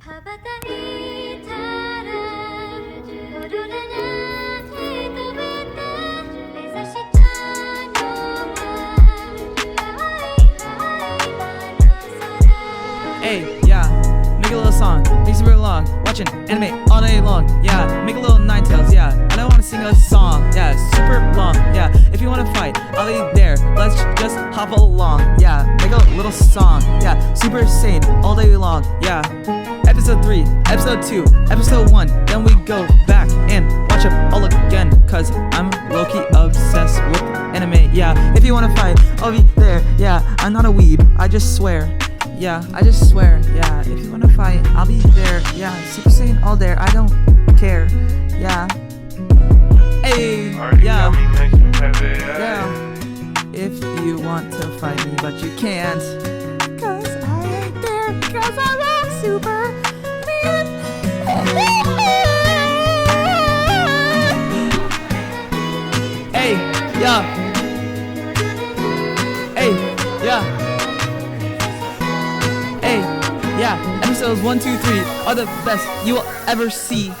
羽ばたいたら踊らなき飛べて目指したのはHey, yeah, make a little song, make super long, watching anime all day long, yeah, make a little nine tails, yeah, I don't wanna sing a song, yeah, super long, yeah, if you wanna fight, I'll be there, let's just hop along, yeah, make a little song, yeah, super sane all day long, yeah, episode 3, episode 2, episode 1, then we go back and watch them all again, cause I'm low-key obsessed with anime, yeah, if you wanna fight, I'll be there, yeah, I'm not a weeb, I just swear. Yeah, I just swear, yeah, if you wanna fight, I'll be there, yeah, Super Saiyan all there, I don't care, yeah. Hey, yeah, yeah, if you want to fight me, but you can't, cause I ain't there, cause I'm a super man. Hey, yeah, hey, yeah. Hey, yeah, episodes 1, 2, 3 are the best you will ever see.